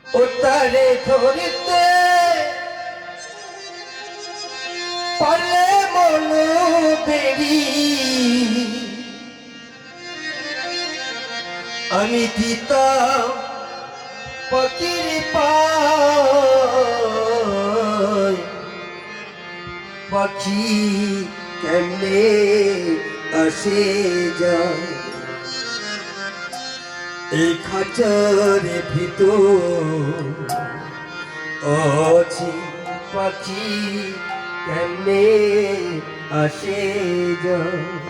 উত্তরে ধরিতে পারলে মনু বেরি আমি দিতাম পতির পায় পাখি কেমনে আসে যায় এই খাঁচার ভিতর আছে পাখি কেমনে আসে যায়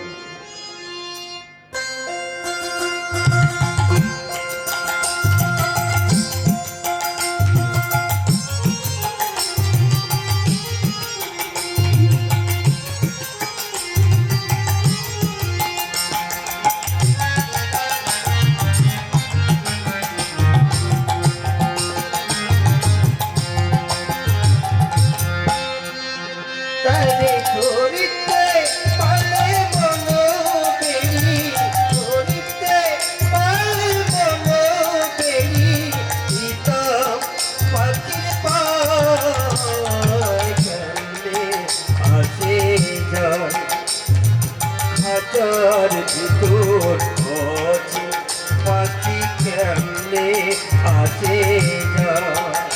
খাঁচার ভিতর আছে পাখি কেমনে আসে যায়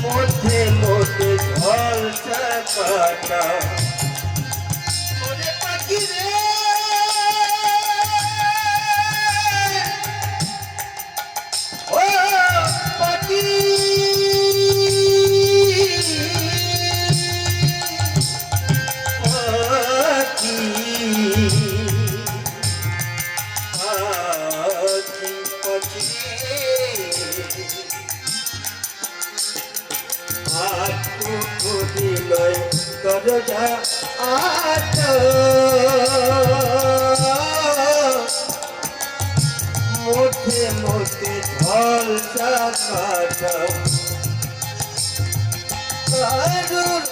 মধ্যে মধ্যে ঝলসা কাটা ওরে পাখি রে ও পাখি পাখি রোজা আটা মধ্যে মধ্যে ঝলসা কাটা কারুর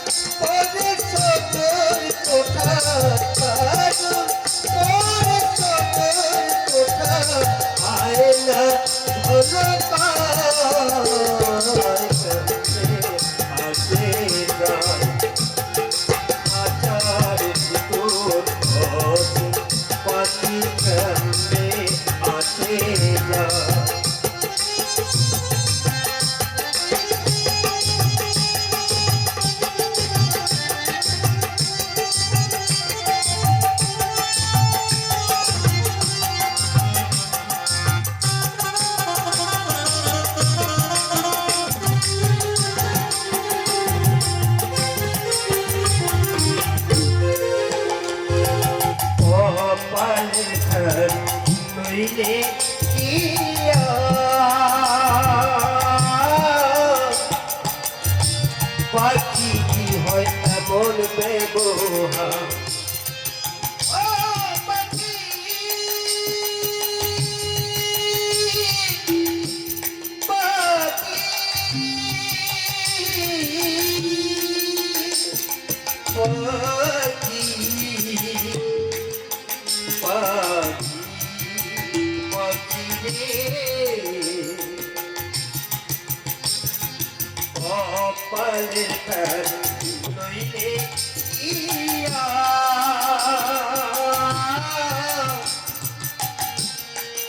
পদে সদর কোঠা কারুর পদে সদর কোঠা আয়না ঝলকা নইলে ইয়া পাখি কি হয় এমন ব্যবহার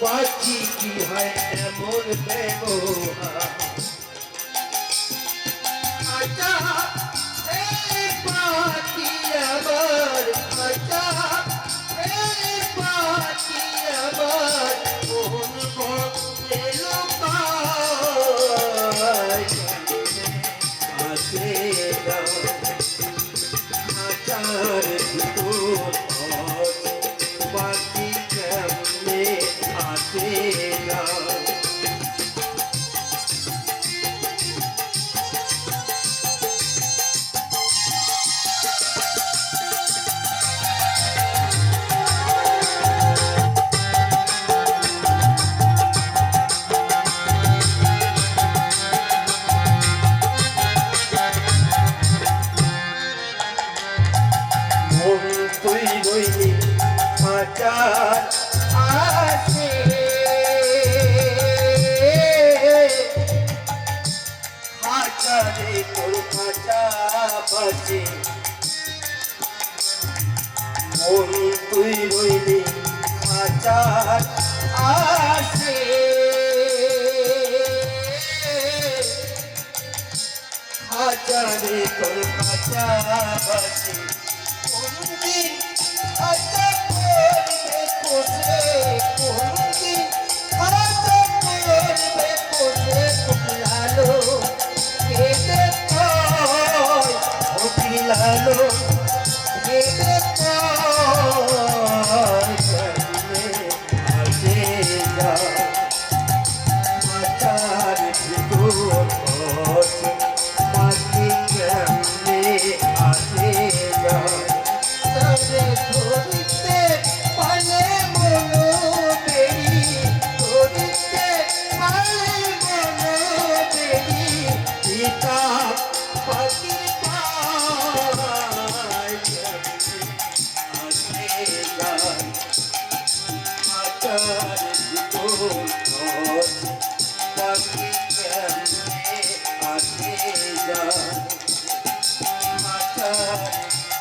পাখি কি হয় এমন ব্যবহার আচ্ছা এই পাখি আমার আচ্ছা এই পাখি আমার কোন বলে লোকায় আসে আচার পাখি কেমনে আসে তুই রইলি আচার আসে আচারে তোর কাঁচা বাজে মন তুই রইলি আচার আসে আচারে তোর কাঁচা বাজে কোনদিন আশা করবে কোষে কোনদিন আশা করবে কোষে কুলালো কেটে কয় ও পিলালো কেটে কয় আসে যা মাথার ভিতর পাখি কেমনে আসে যা ধরিতে পালে মনো বেরি ধরিতে পালে মনো বেরি পিতা পাখি পায় আসে যায় মাতার ভিতর পাখি কেমনে আসে যায় মাতার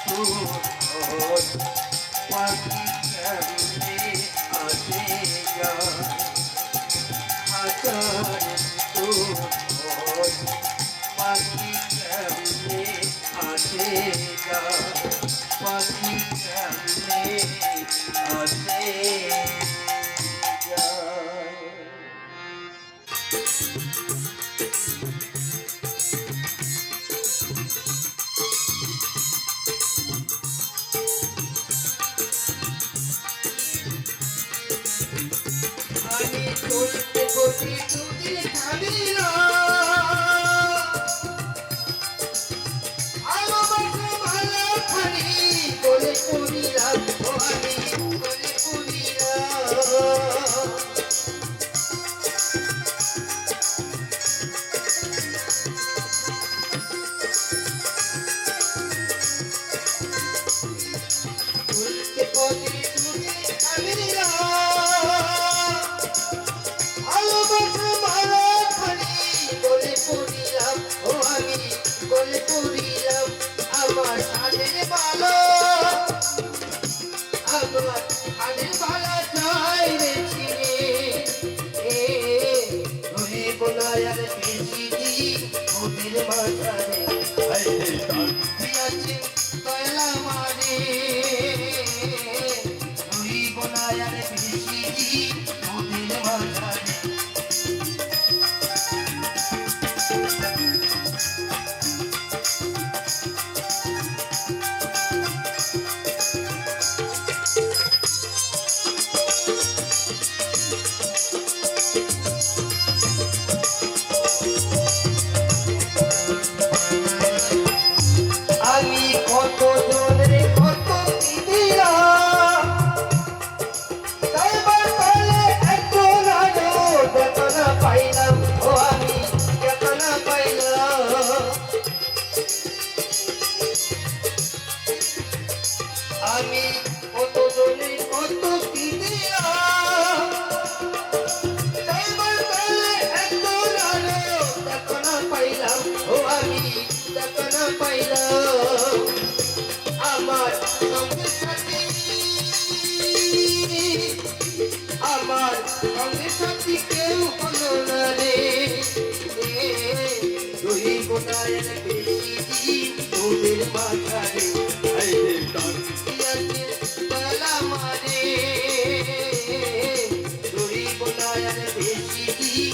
ভিতর পাখি কেমনে আসে যায় আচার পাখি কেমনে আসে যায় পাখি কেমনে আসে যায় আমি চলতে বসি তুমি খাবি না ভালোবাসে ভালোবাসে বেশি দিন